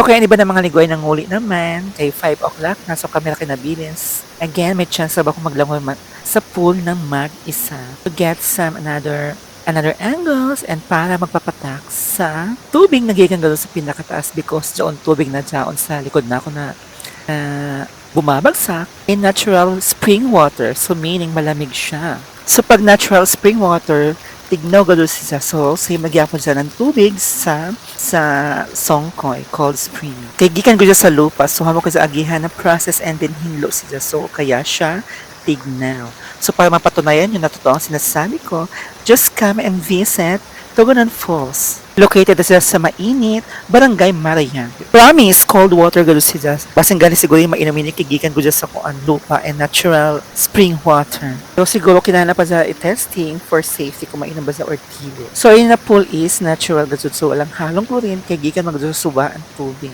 So kaya iba na mga ligway ng nguli naman, kay 5 o'clock na, so kami na kinabilins. Again, may chance ba akong maglangoy sa pool ng mag-isa to get some another angles and para magpapatak sa tubig na gigangalo sa pinakataas because doon tubig na dyan sa likod na ako na bumabagsak in natural spring water. So meaning malamig siya. So pag natural spring water, tignaw gado siya. So magyapon siya ng tubig sa Songkoy called spring. Kay gikan ko siya sa lupa. So hamo ko sa agihan na process and then hinlo siya. So kaya siya tignaw. So para mapatunayan yung natuto ang sinasabi ko, just come and visit Tugunan Falls. Located sila sa mainit, Barangay Marayan. Promise, cold water gado siya. Basing gani siguro yung mainumin kigikan ko sa kuan lupa and natural spring water. So siguro kinahanglan pa sa i-testing for safety kung mainom ba sa or dili. So yun na pool is natural gado so walang halong chlorine kay gikan magsusuba ang tubig.